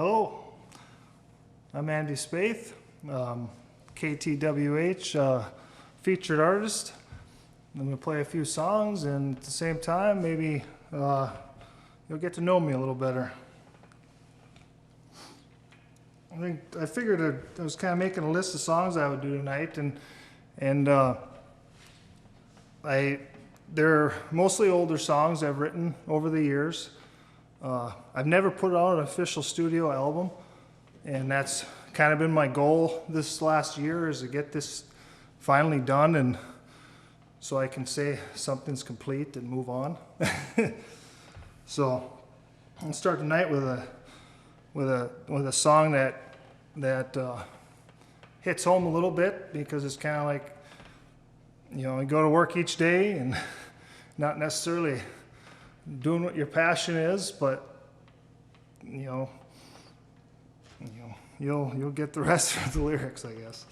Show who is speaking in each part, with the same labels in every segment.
Speaker 1: Hello, I'm Andy Spaeth, KTWH featured artist. I'm going to play a few songs, and at the same time, maybe you'll get to know me a little better. I figured I was kind of making a list of songs I would do tonight, and they're mostly older songs I've written over the years. I've never put out an official studio album, and that's kind of been my goal this last year, is to get this finally done, and so I can say something's complete and move on. So I'll start tonight with a song that hits home a little bit, because it's kind of like, you know, you go to work each day and not necessarily doing what your passion is, but you'll get the rest of the lyrics, I guess.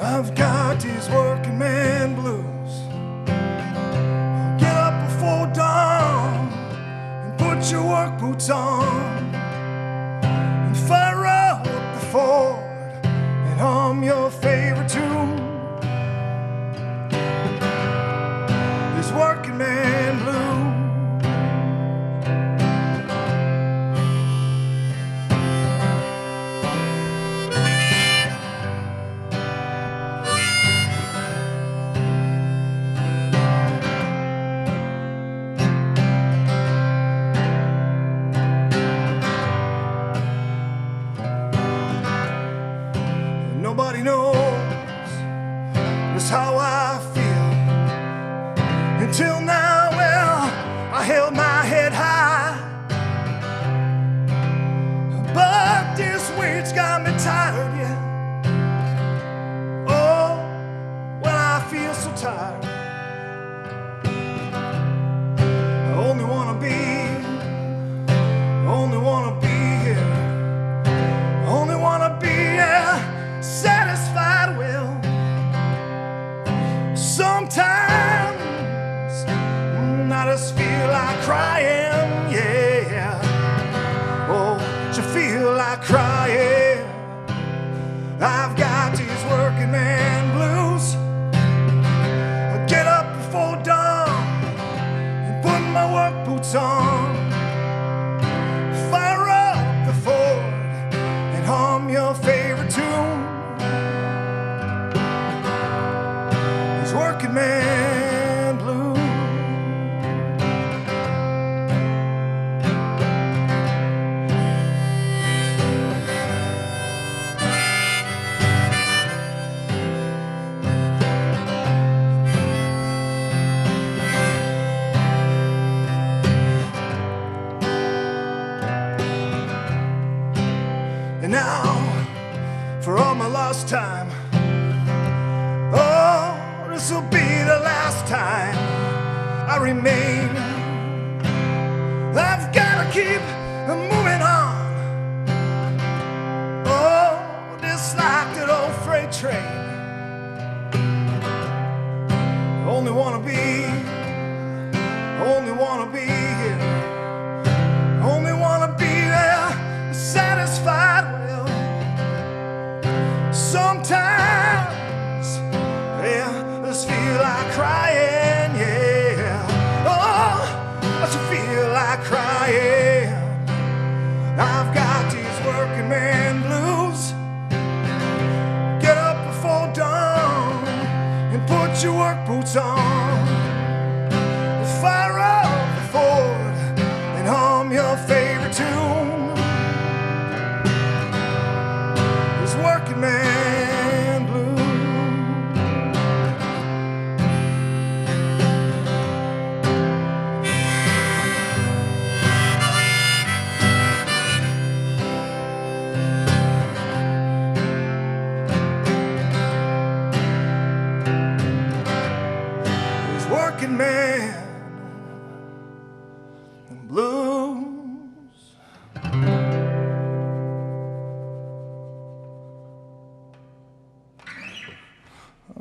Speaker 1: I've got these working man blues. I'll get up before dawn and put your work boots on and fire up the Ford and hum your favorite tune. This working man blues. Nobody knows just how I feel. Until now, well, I held my head high, but this weight's got me tired, yeah. Oh, well, I feel so tired. I only wanna be here. I only wanna be here. Satisfied, well, sometimes I just feel like crying, yeah. Oh, you feel like crying. I've got these working man blues. I get up before dawn and put my work boots on, fire up the Ford and hum your favorite tune. Working man blues. And now, for all my lost time, this'll be the last time I remain. I've gotta keep moving on. Oh, just like that old freight train. Only wanna be here. Only wanna be there, satisfied, well, sometimes, yeah. Feel like crying, yeah. Oh, I should feel like crying. I've got these working man blues. Get up before dawn and put your work boots on. Fire up the Ford and hum your favorite tune. This working man blues.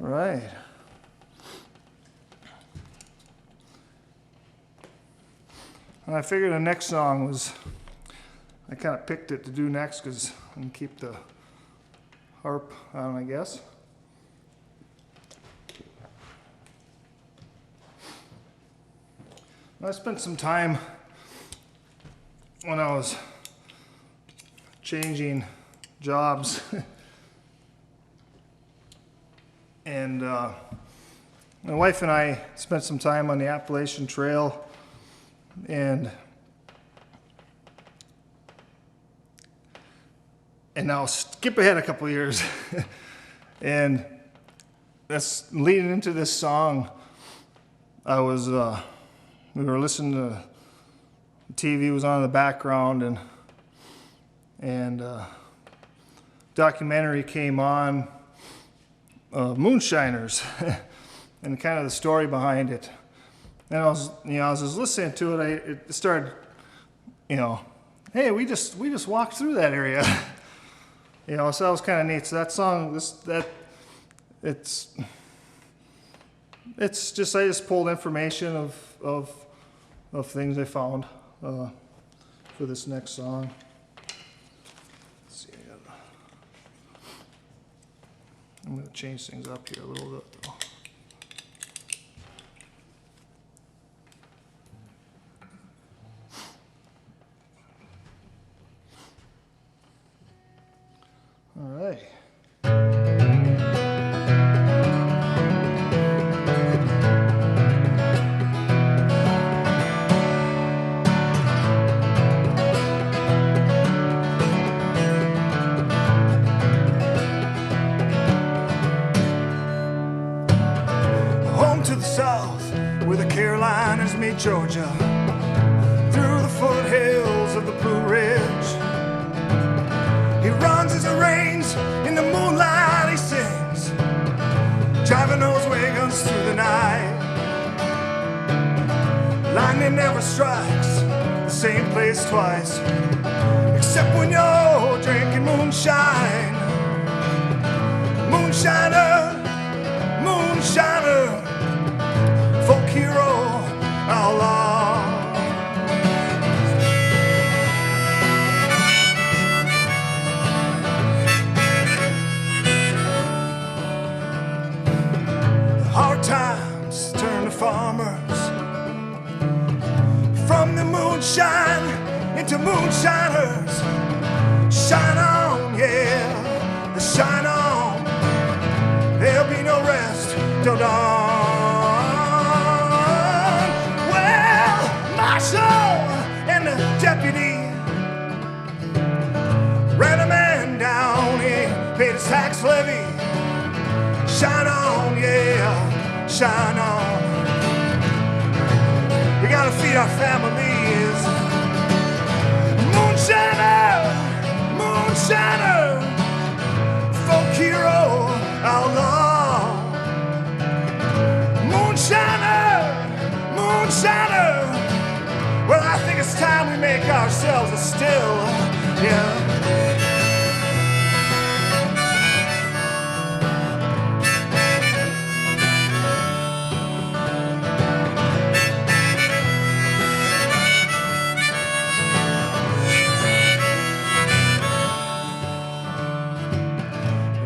Speaker 1: right. And I figured the next song was, I kind of picked it to do next because I can keep the harp on, I guess. I spent some time when I was changing jobs and my wife and I spent some time on the Appalachian Trail, and now skip ahead a couple years and that's leading into this song. I was we were listening to TV was on in the background, and documentary came on, Moonshiners, and kind of the story behind it. And I was just listening to it. It started, hey, we just walked through that area, so that was kind of neat. So that song, it's just I just pulled information of things I found for this next song. Let's see, I'm going to change things up here a little bit. All right. To the south, where the Carolinas meet Georgia, through the foothills of the Blue Ridge. He runs as it rains, in the moonlight he sings, driving those wagons through the night. Lightning never strikes the same place twice, except when you're drinking moonshine. Moonshiner, moonshiner, folk hero, outlaw. Hard times turn to farmers, from the moonshine into moonshiners. Shine on, yeah, shine on. There'll be no rest till dawn. And the deputy ran a man down, he paid his tax levy. Shine on, yeah, shine on. We gotta feed our families. Moonshiner, moonshiner, folk hero, outlaw. Moonshiner, moonshiner. Well, I think it's time we make ourselves a still, yeah.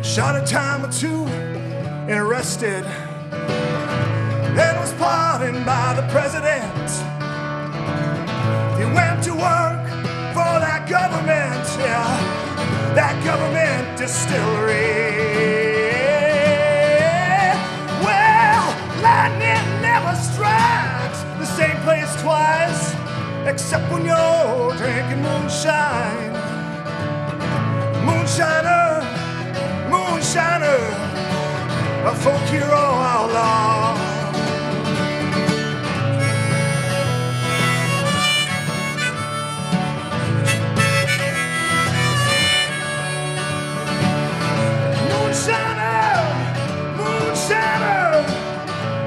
Speaker 1: Shot a time or two and arrested, then was pardoned by the president. He went to work for that government, yeah, that government distillery. Well, lightning never strikes the same place twice, except when you're drinking moonshine. Moonshiner, moonshiner, a folk hero, outlaw.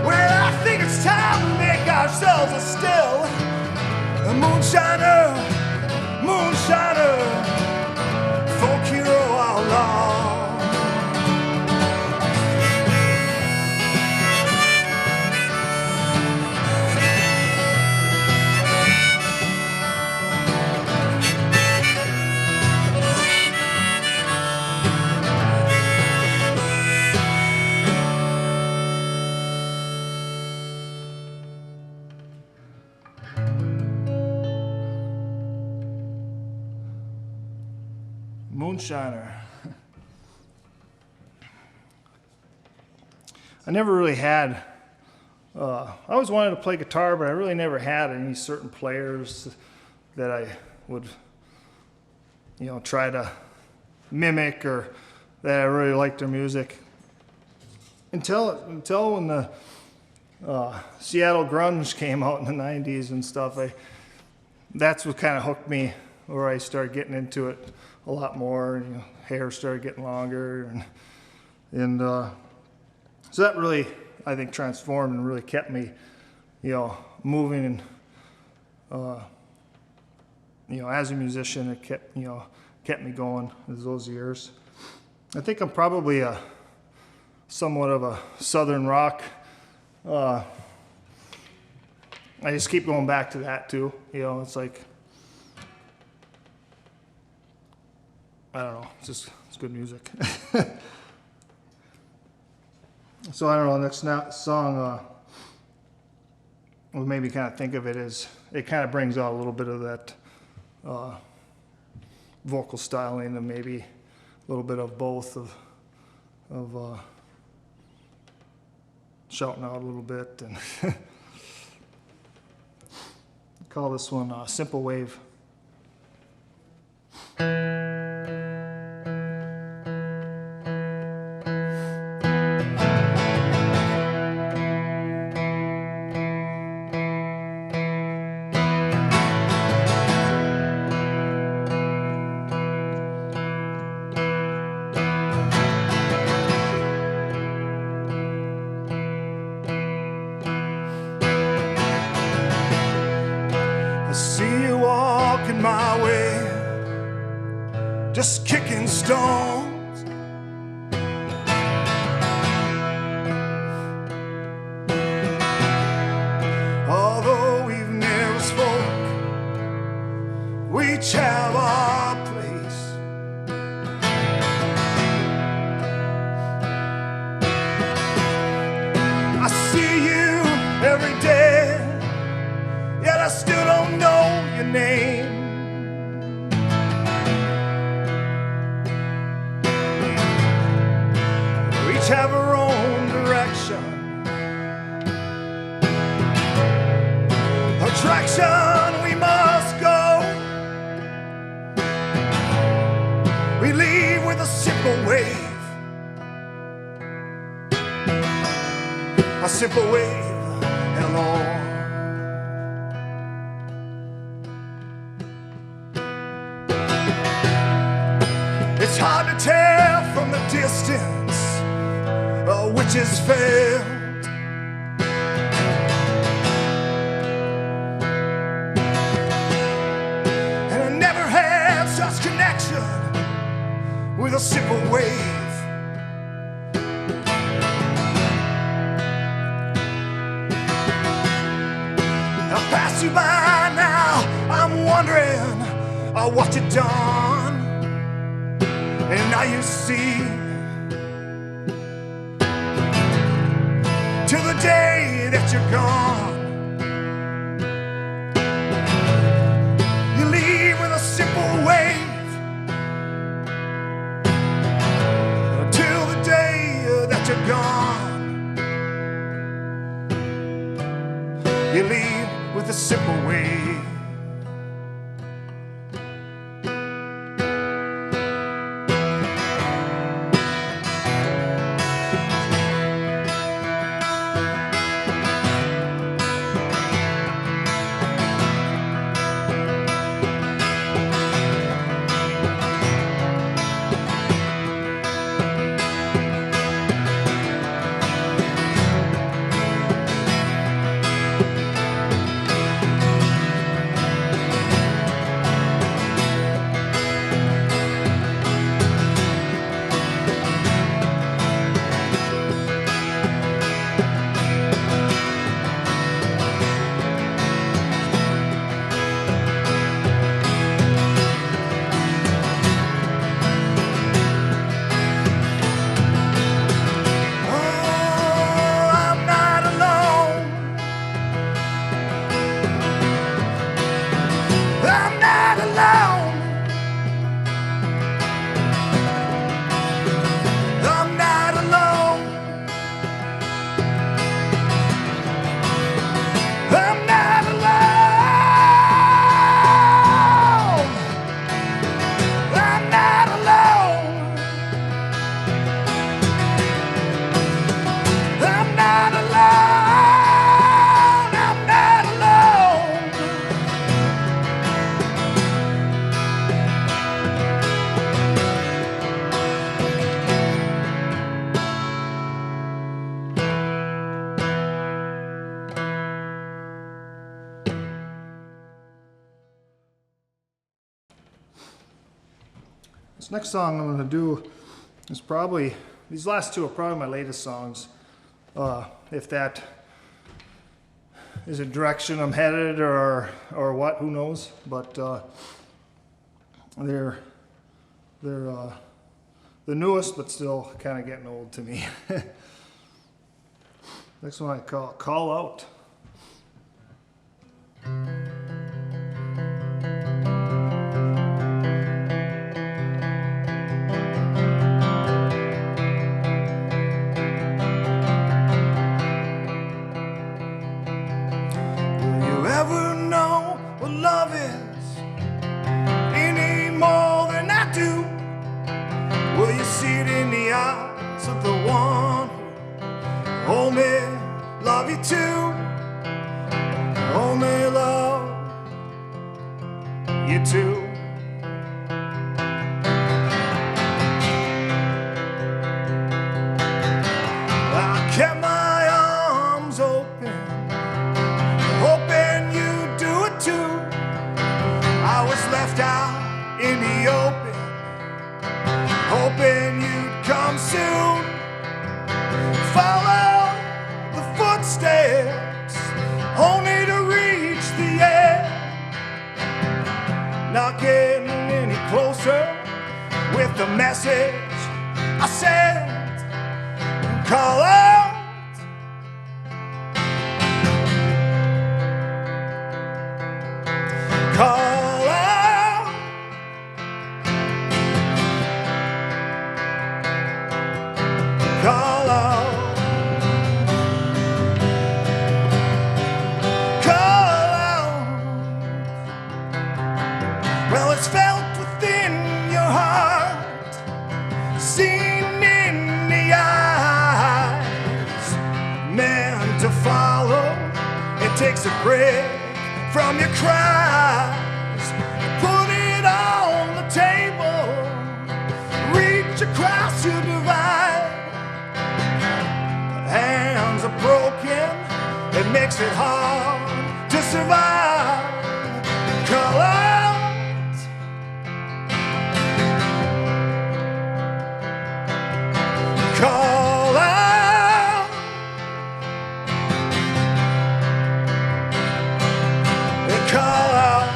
Speaker 1: Well, I think it's time to make ourselves a still. A moonshiner, moonshiner, folk hero, outlaw. Moonshiner. I never really had, I always wanted to play guitar, but I really never had any certain players that I would, you know, try to mimic or that I really liked their music. Until when the Seattle grunge came out in the 90s and stuff, that's what kind of hooked me, where I started getting into it a lot more, and, you know, hair started getting longer, and so that really, I think, transformed and really kept me, you know, moving, and you know, as a musician, it kept me going those years. I think I'm probably somewhat of a southern rock. I just keep going back to that too. You know, it's like, I don't know, it's good music. So I don't know, next song, what made me kind of think of it is, it kind of brings out a little bit of that vocal styling, and maybe a little bit of both of shouting out a little bit, and call this one Simple Wave. Just kicking stones, although we've never spoke, we each have our place. I see you every day, yet I still don't know your name. Have our own direction, attraction we must go. We leave with a simple wave, a simple wave, hello. It's hard to tell from the distance which is failed. And I never had such connection with a simple wave. I pass you by now, I'm wondering what you've done. And now you see, till the day that you're gone, you leave with a simple wave. Till the day that you're gone, you leave with a simple wave. This next song I'm going to do is probably, these last two are probably my latest songs. If that is a direction I'm headed or what, who knows. But they're the newest, but still kind of getting old to me. Next one I call Out.
Speaker 2: Takes a break from your cries, put it on the table, reach across your divide. Hands are broken, it makes it hard to survive. Call out, call out. Call out, call out.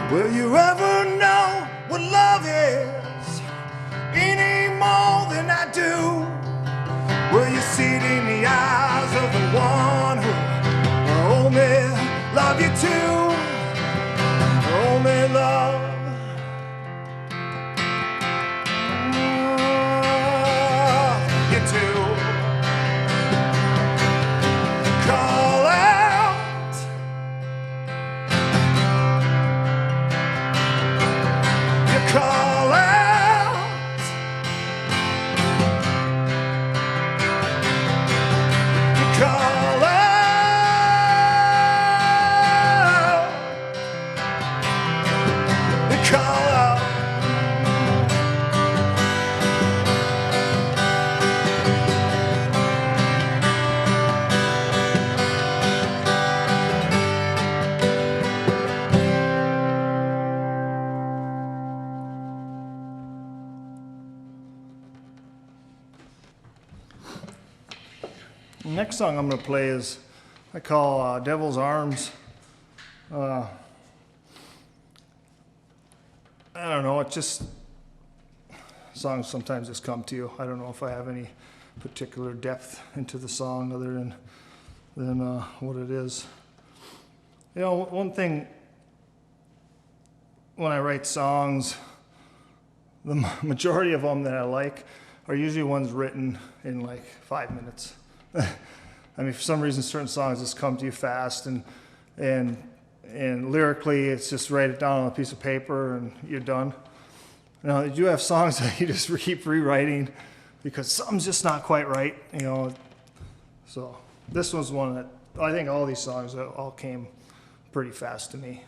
Speaker 2: Will you ever know what love is any more than I do? Will you see it in the eyes of the one who only love you too? Only love you too. Call out, you call out, you call out, you call out.
Speaker 1: The next song I'm going to play is, I call Devil's Arms. I don't know, it's just, songs sometimes just come to you. I don't know if I have any particular depth into the song other than than what it is. You know, one thing when I write songs, the majority of them that I like are usually ones written in like 5 minutes. I mean, for some reason, certain songs just come to you fast, and lyrically, it's just write it down on a piece of paper and you're done. Now, you have songs that you just keep rewriting because something's just not quite right, you know. So this one's one that I think all these songs all came pretty fast to me.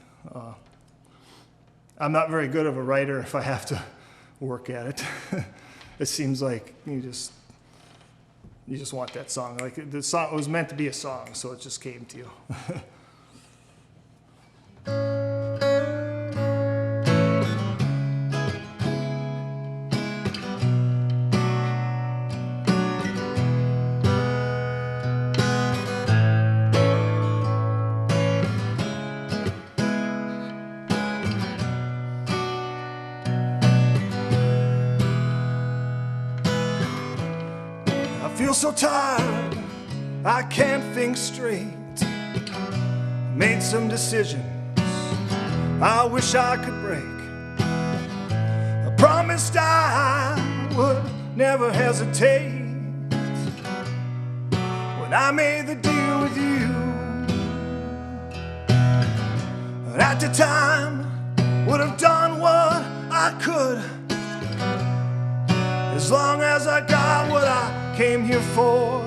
Speaker 1: I'm not very good of a writer if I have to work at it. It seems like you just want that song. Like the song, it was meant to be a song, so it just came to you.
Speaker 2: I feel so tired, I can't think straight. Made some decisions I wish I could break. I promised I would never hesitate when I made the deal with you. And at the time, would have done what I could, as long as I got what I came here for.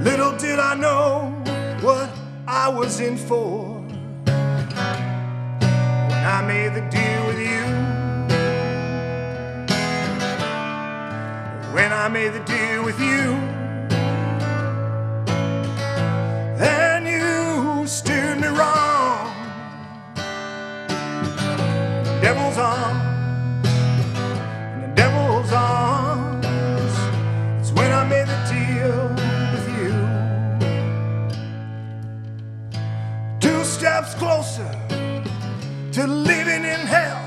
Speaker 2: Little did I know what I was in for when I made the deal with you. When I made the deal with you, and you steered me wrong. The devil's on. Arms. It's when I made the deal with you. 2 steps closer to living in hell.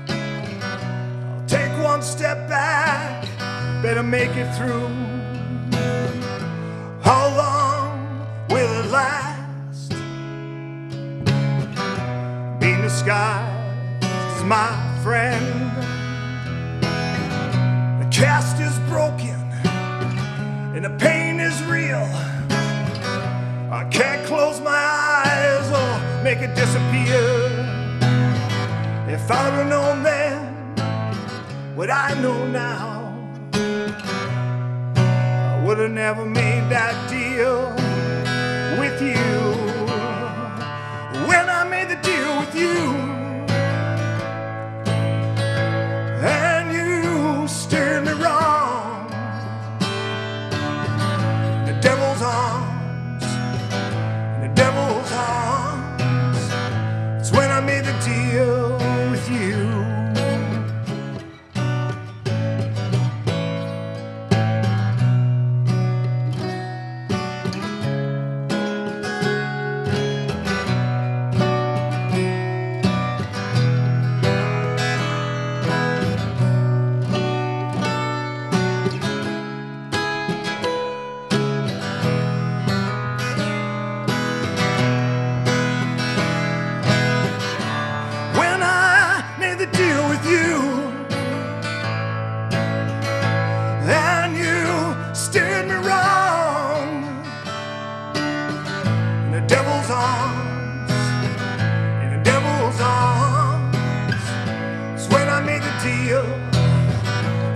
Speaker 2: I'll take 1 step back, better make it through. How long will it last? Being disguised as my friend. Cast is broken and the pain is real. I can't close my eyes or make it disappear. If I'd have known then what I know now, I would have never made that deal with you. When I made the deal with you, and you steered me wrong. The devil's arms, the devil's arms. It's when I made the deal with you.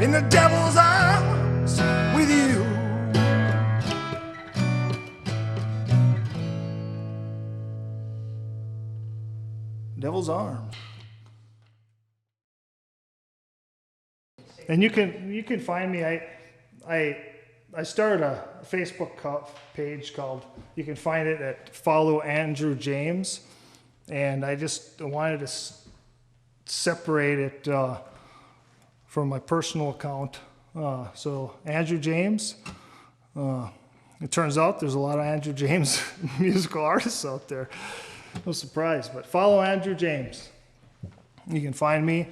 Speaker 2: In the devil's arms with you.
Speaker 1: Devil's arms. And you can find me. I started a Facebook page called, you can find it at Follow Andrew James, and I just wanted to separate it from my personal account. So Andrew James, it turns out there's a lot of Andrew James musical artists out there. No surprise, but follow Andrew James. You can find me.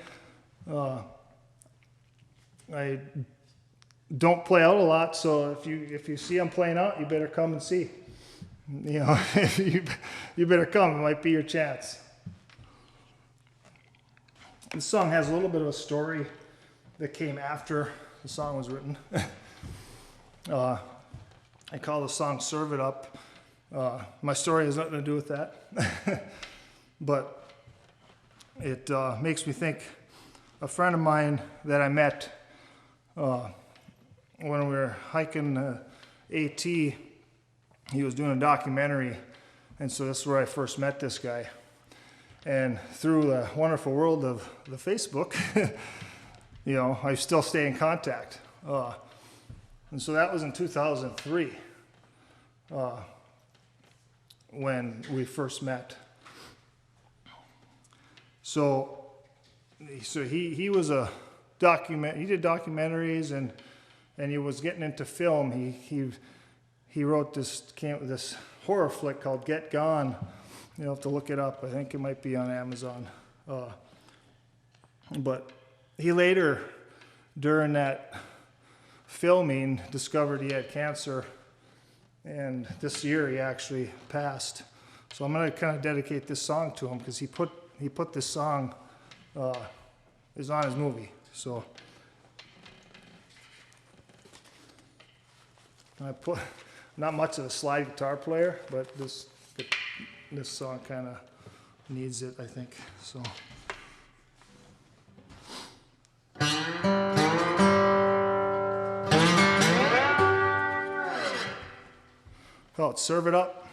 Speaker 1: I don't play out a lot, so if you see I'm playing out, you better come and see. You know, you better come. It might be your chance. This song has a little bit of a story that came after the song was written. I call the song "Serve It Up." My story has nothing to do with that, but it makes me think. A friend of mine that I met when we were hiking AT, he was doing a documentary, and so this is where I first met this guy. And through the wonderful world of the Facebook, you know, I still stay in contact. And so that was in 2003 when we first met. So he was a he did documentaries and he was getting into film. He wrote this horror flick called Get Gone. You'll have to look it up. I think it might be on Amazon. But he later, during that filming, discovered he had cancer, and this year he actually passed. So I'm going to kind of dedicate this song to him because he put this song is on his movie. So not much of a slide guitar player, but this song kind of needs it, I think. So. Call it "Serve It Up."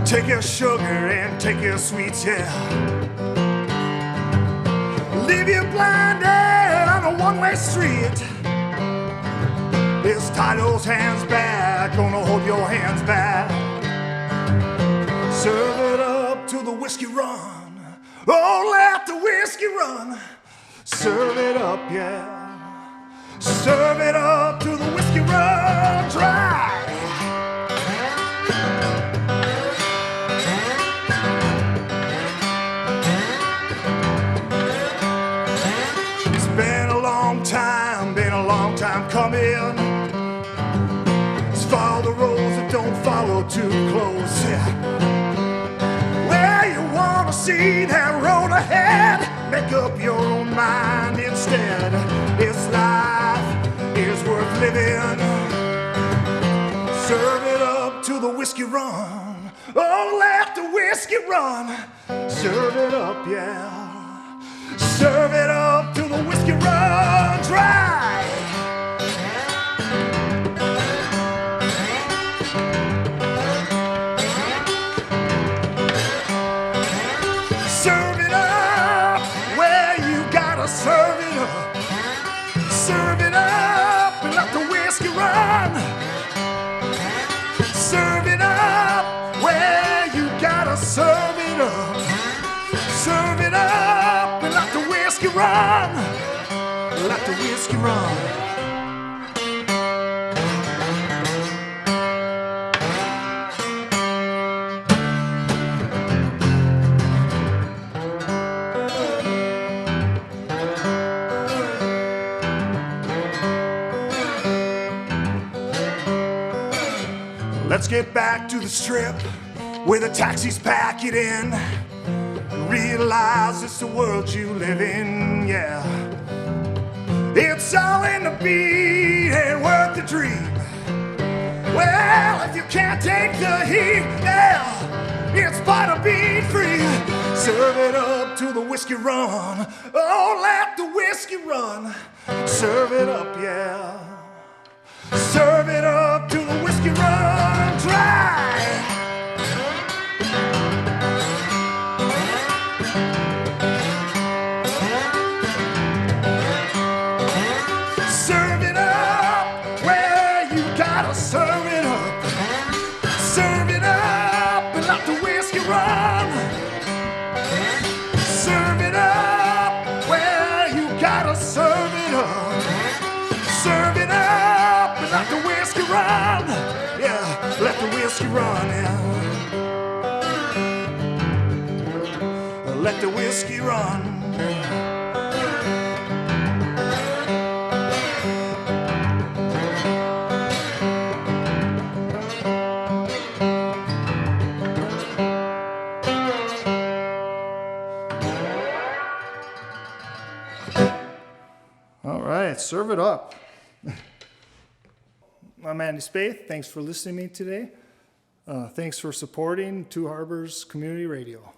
Speaker 2: Take your sugar and take your sweets, yeah. Leave you blinded on a one-way street. Just tie those hands back, gonna hold your hands back. Serve it up to the whiskey run. Oh, let the whiskey run. Serve it up, yeah. Serve it up to the whiskey run dry. Been a long time coming. Let's follow the roads that don't follow too close. Yeah. Where you wanna see that road ahead, make up your own mind instead. This life is worth living. Serve it up to the whiskey run. Oh, let the whiskey run. Serve it up, yeah. Serve it up till the whiskey runs dry. Serve it up where you gotta serve it up. Serve it up and let the whiskey run. Serve it up where you gotta serve it up. Serve it up and let the whiskey run. Let the whiskey run. Let's get back to the strip where the taxis pack it in. Realize it's the world you live in, yeah. It's all in the beat and worth the dream. Well, if you can't take the heat, yeah, it's Sparta beat free. Serve it up to the whiskey run. Oh, let the whiskey run. Serve it up, yeah. Serve it up to the whiskey run dry. Serve whiskey run. Serve it up, well, you gotta serve it up. Serve it up and let the whiskey run. Yeah, let the whiskey run, yeah. Let the whiskey run.
Speaker 1: All right, serve it up. I'm Andy Spaeth. Thanks for listening to me today. Thanks for supporting Two Harbors Community Radio.